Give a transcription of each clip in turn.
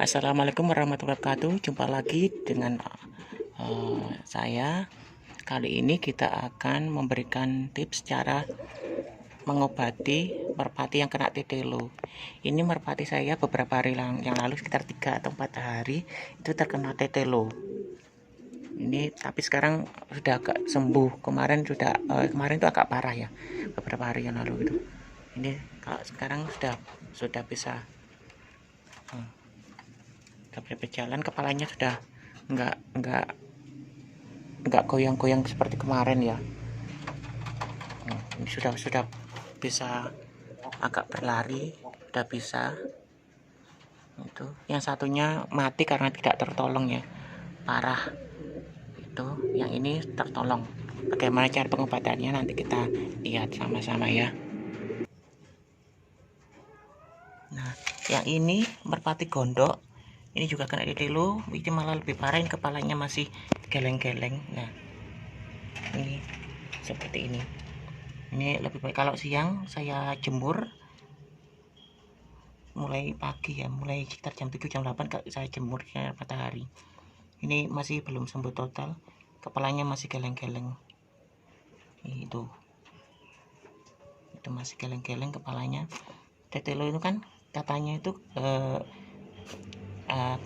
Assalamualaikum warahmatullahi wabarakatuh. Jumpa lagi dengan saya. Kali ini kita akan memberikan tips cara mengobati merpati yang kena tetelo. Ini merpati saya beberapa hari yang lalu, sekitar 3 atau 4 hari itu terkena tetelo. Ini tapi sekarang sudah agak sembuh. Kemarin itu agak parah ya, beberapa hari yang lalu itu. Ini kalau sekarang sudah bisa berjalan, kepalanya sudah enggak enggak enggak goyang-goyang seperti kemarin ya. Ini sudah bisa agak berlari, sudah bisa. Itu yang satunya mati karena tidak tertolong ya, parah. Itu yang ini tertolong. Bagaimana cara pengobatannya nanti kita lihat sama-sama ya. Nah, yang ini merpati gondok, ini juga kena tetelo. Ini malah lebih parah, ini kepalanya masih geleng-geleng. Nah, ini seperti ini. Ini lebih baik kalau siang saya jemur, mulai pagi ya, mulai sekitar jam 7 jam 8 saya jemur sinar matahari. Ini masih belum sembuh total, kepalanya masih geleng-geleng. Itu masih geleng-geleng kepalanya. Tetelo itu kan katanya itu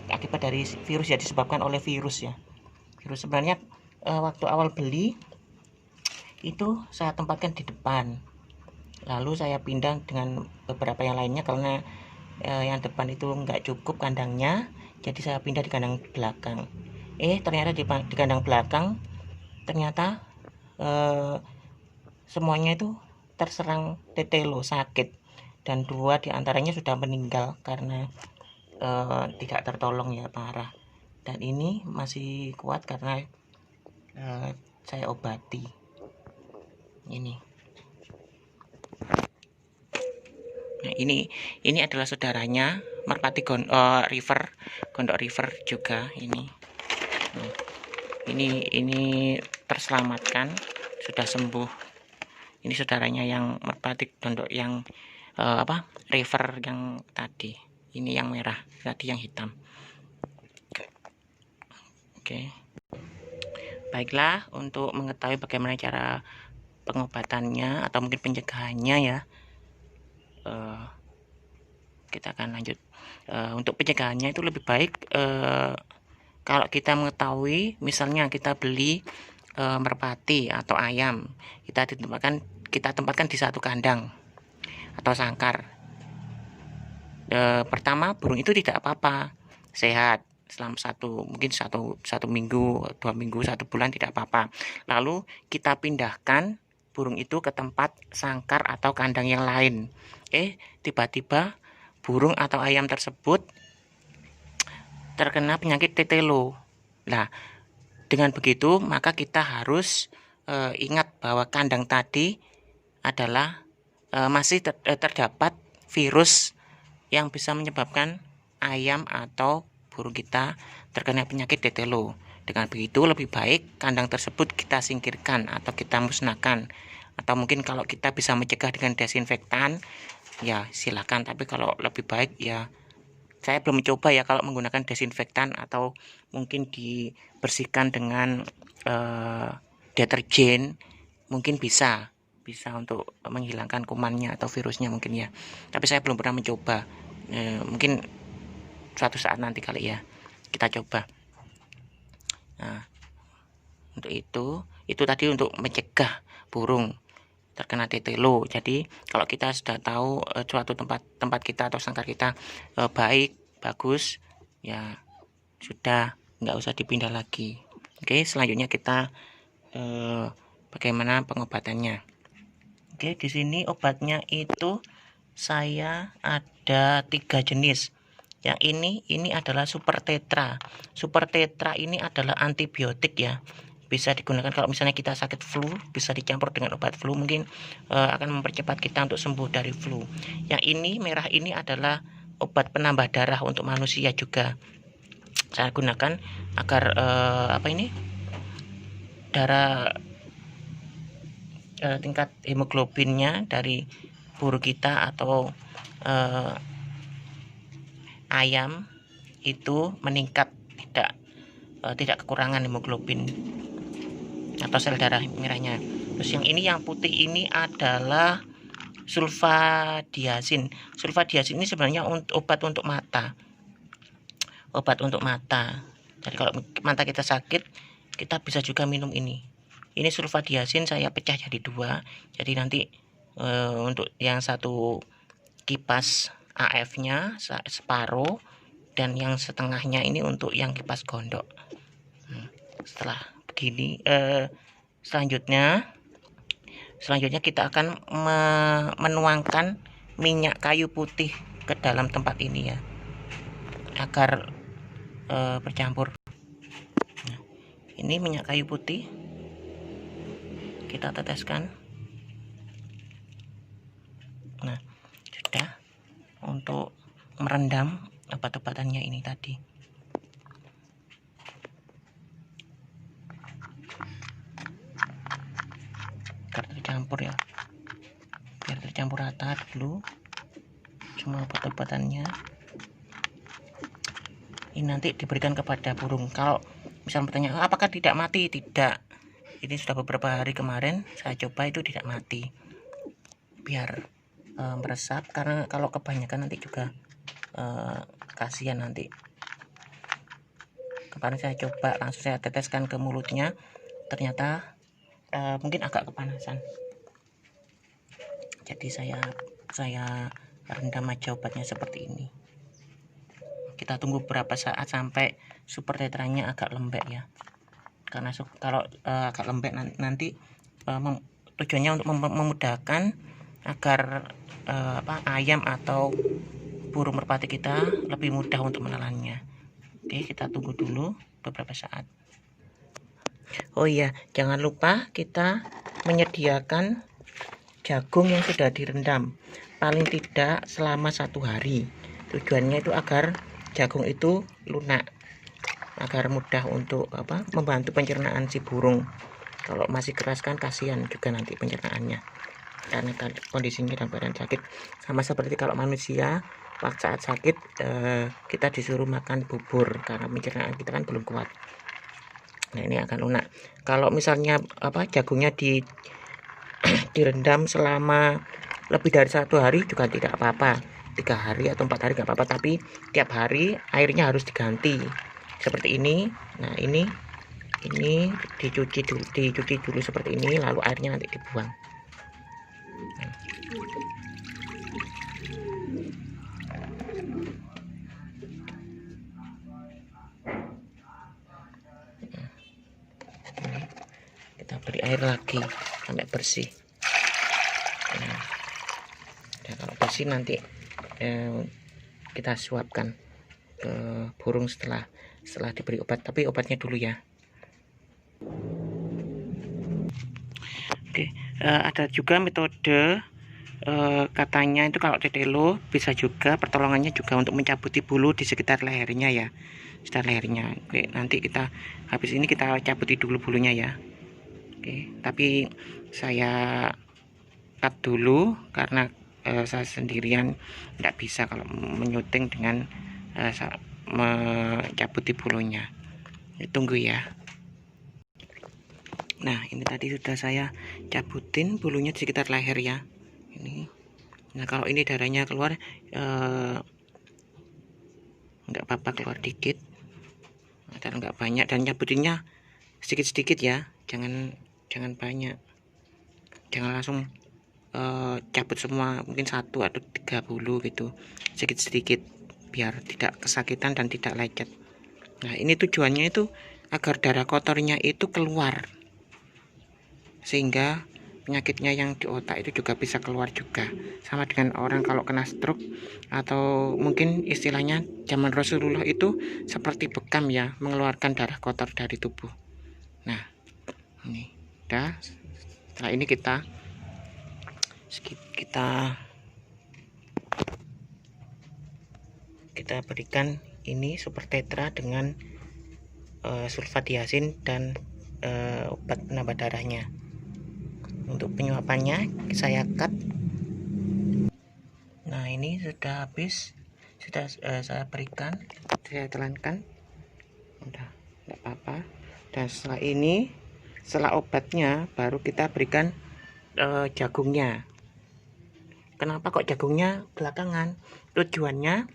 akibat dari virus ya, disebabkan oleh virus ya. Virus sebenarnya waktu awal beli itu saya tempatkan di depan, lalu saya pindah dengan beberapa yang lainnya karena yang depan itu nggak cukup kandangnya, jadi saya pindah di kandang belakang. Ternyata di kandang belakang ternyata semuanya itu terserang tetelo, sakit, dan 2 diantaranya sudah meninggal karena tidak tertolong ya, parah. Dan ini masih kuat karena saya obati. Ini. Nah, ini adalah saudaranya merpati river, gondok river juga ini. Ini terselamatkan, sudah sembuh. Ini saudaranya yang merpati gondok yang river yang tadi. Ini yang merah, tadi yang hitam. Oke. Baiklah, untuk mengetahui bagaimana cara pengobatannya atau mungkin pencegahannya ya, kita akan lanjut. Untuk pencegahannya itu lebih baik kalau kita mengetahui, misalnya kita beli merpati atau ayam, kita tempatkan di satu kandang atau sangkar. Pertama, burung itu tidak apa-apa, sehat selama mungkin satu minggu, 2 minggu, 1 bulan tidak apa-apa. Lalu kita pindahkan burung itu ke tempat sangkar atau kandang yang lain. Tiba-tiba burung atau ayam tersebut terkena penyakit tetelo. Nah, dengan begitu maka kita harus ingat bahwa kandang tadi adalah masih terdapat virus yang bisa menyebabkan ayam atau burung kita terkena penyakit tetelo. Dengan begitu lebih baik kandang tersebut kita singkirkan atau kita musnahkan. Atau mungkin kalau kita bisa mencegah dengan desinfektan, ya silakan. Tapi kalau lebih baik ya, saya belum mencoba ya kalau menggunakan desinfektan, atau mungkin dibersihkan dengan deterjen, mungkin bisa untuk menghilangkan kumannya atau virusnya mungkin ya. Tapi saya belum pernah mencoba. Mungkin suatu saat nanti kali ya kita coba. Nah, untuk itu tadi untuk mencegah burung terkena tetelo. Jadi kalau kita sudah tahu suatu tempat kita atau sangkar kita baik, bagus, ya sudah, nggak usah dipindah lagi. Oke, selanjutnya kita bagaimana pengobatannya. Oke, di sini obatnya itu saya ada 3 jenis. Yang ini adalah super tetra. Super tetra ini adalah antibiotik ya. Bisa digunakan kalau misalnya kita sakit flu, bisa dicampur dengan obat flu, mungkin akan mempercepat kita untuk sembuh dari flu. Yang ini merah ini adalah obat penambah darah untuk manusia juga. Saya gunakan agar darah tingkat hemoglobinnya dari burung kita atau ayam itu meningkat, tidak kekurangan hemoglobin atau sel darah merahnya. Terus yang ini, yang putih ini adalah sulfadiazin. Sulfadiazin ini sebenarnya obat untuk mata. Jadi kalau mata kita sakit, kita bisa juga minum ini. Ini sulfadiazin saya pecah jadi 2. Jadi nanti untuk yang satu kipas AF-nya separuh, dan yang setengahnya ini untuk yang kipas gondok. Setelah begini, selanjutnya kita akan menuangkan minyak kayu putih ke dalam tempat ini ya, agar bercampur. Nah, ini minyak kayu putih kita teteskan. Nah, sudah untuk merendam obat-obatannya ini tadi. Agar tercampur ya, biar tercampur rata dulu semua obat-obatannya. Ini nanti diberikan kepada burung. Kalau misalnya bertanya apakah tidak mati, tidak. Ini sudah beberapa hari kemarin saya coba, itu tidak mati, biar meresap. Karena kalau kebanyakan nanti juga kasihan nanti. Kemarin saya coba langsung saya teteskan ke mulutnya, ternyata mungkin agak kepanasan. Jadi saya rendam aja obatnya seperti ini. Kita tunggu beberapa saat sampai super tetranya agak lembek ya. Karena kalau agak lembek nanti tujuannya untuk memudahkan agar ayam atau burung merpati kita lebih mudah untuk menelannya. Oke, kita tunggu dulu beberapa saat. Oh iya, jangan lupa kita menyediakan jagung yang sudah direndam paling tidak selama 1 hari. Tujuannya itu agar jagung itu lunak, agar mudah untuk membantu pencernaan si burung. Kalau masih keras kan kasihan juga nanti pencernaannya, karena kondisinya dalam keadaan sakit. Sama seperti kalau manusia saat sakit kita disuruh makan bubur karena pencernaan kita kan belum kuat. Nah, ini akan lunak. Kalau misalnya jagungnya direndam selama lebih dari 1 hari juga tidak apa-apa. 3 hari atau 4 hari nggak apa-apa, tapi tiap hari airnya harus diganti seperti ini. Nah, ini dicuci dulu seperti ini, lalu airnya nanti dibuang. Kita beri air lagi sampai bersih. Nah, kalau bersih nanti kita suapkan ke burung setelah diberi obat, tapi obatnya dulu ya. Oke, ada juga metode katanya itu kalau tetelo bisa juga pertolongannya juga untuk mencabuti bulu di sekitar lehernya ya, Oke, nanti kita habis ini kita cabuti dulu bulunya ya. Oke, tapi saya cut dulu karena saya sendirian tidak bisa kalau menyuting dengan mencabuti bulunya. Tunggu ya. Nah, ini tadi sudah saya cabutin bulunya di sekitar leher ya. Ini. Nah, kalau ini darahnya keluar nggak apa-apa, keluar dikit, dan nggak banyak, dan cabutinnya sedikit-sedikit ya, jangan banyak, jangan langsung cabut semua, mungkin 1 atau 3 bulu gitu, sedikit-sedikit biar tidak kesakitan dan tidak lecet. Nah, ini tujuannya itu agar darah kotornya itu keluar, sehingga penyakitnya yang di otak itu juga bisa keluar juga. Sama dengan orang kalau kena stroke, atau mungkin istilahnya zaman Rasulullah itu seperti bekam ya, mengeluarkan darah kotor dari tubuh. Nah, ini udah. Setelah ini kita berikan ini super tetra dengan sulfadiazin dan obat penambah darahnya. Untuk penyuapannya saya cut. Nah, ini sudah habis sudah saya berikan, saya telankan, udah nggak apa-apa. Dan setelah ini, setelah obatnya baru kita berikan jagungnya. Kenapa kok jagungnya belakangan? Tujuannya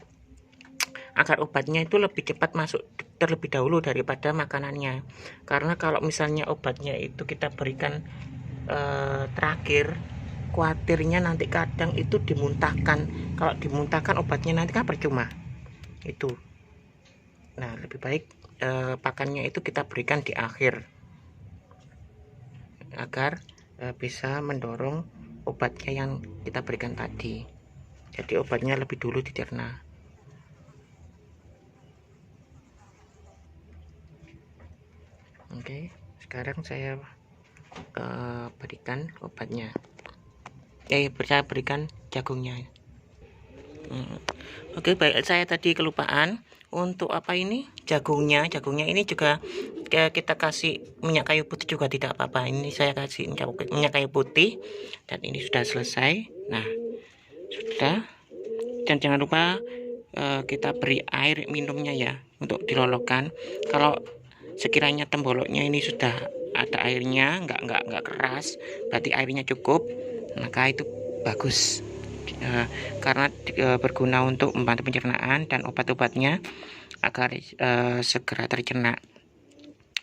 agar obatnya itu lebih cepat masuk terlebih dahulu daripada makanannya. Karena kalau misalnya obatnya itu kita berikan terakhir, khawatirnya nanti kadang itu dimuntahkan. Kalau dimuntahkan obatnya nanti kan percuma itu. Nah, lebih baik pakannya itu kita berikan di akhir agar bisa mendorong obatnya yang kita berikan tadi. Jadi obatnya lebih dulu dicerna. Oke, sekarang saya berikan obatnya. Saya berikan jagungnya. Oke, baik, saya tadi kelupaan untuk apa ini jagungnya ini juga kita kasih minyak kayu putih juga tidak apa-apa. Ini saya kasih minyak kayu putih dan ini sudah selesai. Nah, sudah. Dan jangan lupa kita beri air minumnya ya untuk dilolokkan. Kalau sekiranya temboloknya ini sudah ada airnya, nggak keras, berarti airnya cukup, maka itu bagus. Karena berguna untuk membantu pencernaan dan obat-obatnya agar segera tercerna.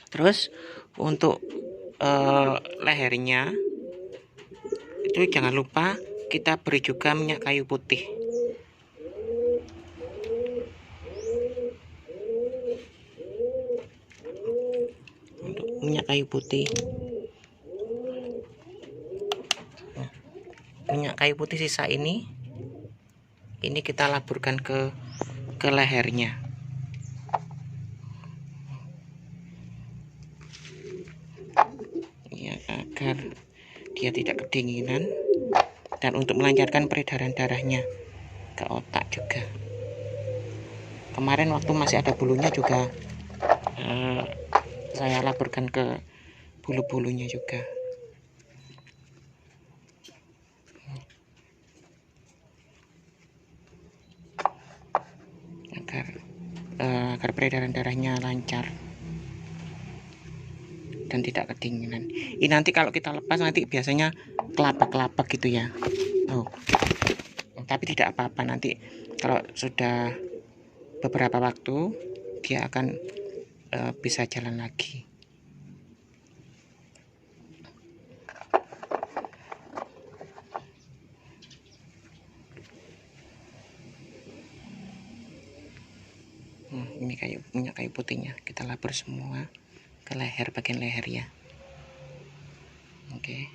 Terus untuk lehernya itu jangan lupa kita beri juga minyak kayu putih. Untuk minyak kayu putih, minyak kayu putih sisa ini kita laburkan ke lehernya ya, agar dia tidak kedinginan dan untuk melancarkan peredaran darahnya ke otak juga. Kemarin waktu masih ada bulunya juga saya laburkan ke bulu-bulunya juga. Agar peredaran darahnya lancar dan tidak kedinginan. Ini nanti kalau kita lepas nanti biasanya kelapa-kelapa gitu ya. Tapi tidak apa-apa, nanti kalau sudah beberapa waktu dia akan bisa jalan lagi. Ini minyak kayu putihnya kita labur semua ke leher, bagian leher ya. Oke.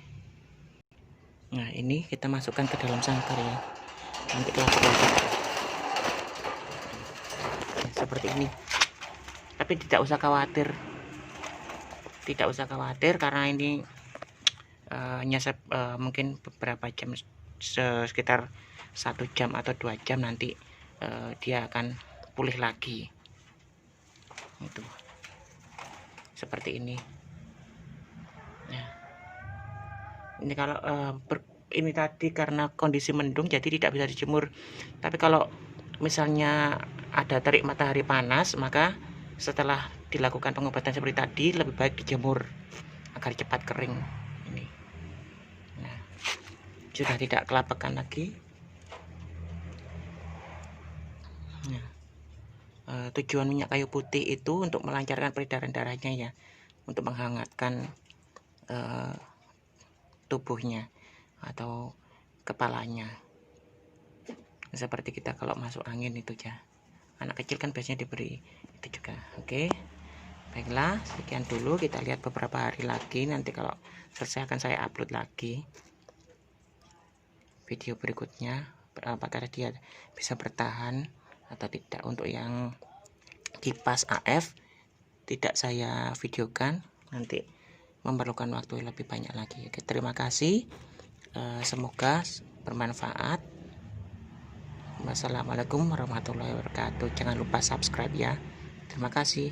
Nah, ini kita masukkan ke dalam sangkar ya. Nanti kelapa ya, seperti ini. Tapi tidak usah khawatir karena ini hanya mungkin beberapa jam, sekitar 1 jam atau 2 jam nanti dia akan pulih lagi. Itu seperti ini ya. Ini kalau ini tadi karena kondisi mendung jadi tidak bisa dijemur, tapi kalau misalnya ada terik matahari panas, maka setelah dilakukan pengobatan seperti tadi lebih baik dijemur agar cepat kering ini. Nah, sudah tidak kelapakan lagi. Nah, tujuan minyak kayu putih itu untuk melancarkan peredaran darahnya ya, untuk menghangatkan tubuhnya atau kepalanya, seperti kita kalau masuk angin itu ya. Anak kecil kan biasanya diberi itu juga. Oke, baiklah, sekian dulu. Kita lihat beberapa hari lagi, nanti kalau selesai akan saya upload lagi video berikutnya, apakah dia bisa bertahan atau tidak. Untuk yang kipas AF tidak saya videokan, nanti memerlukan waktu lebih banyak lagi. Oke, terima kasih, semoga bermanfaat. Wassalamualaikum warahmatullahi wabarakatuh. Jangan lupa subscribe ya. Terima kasih.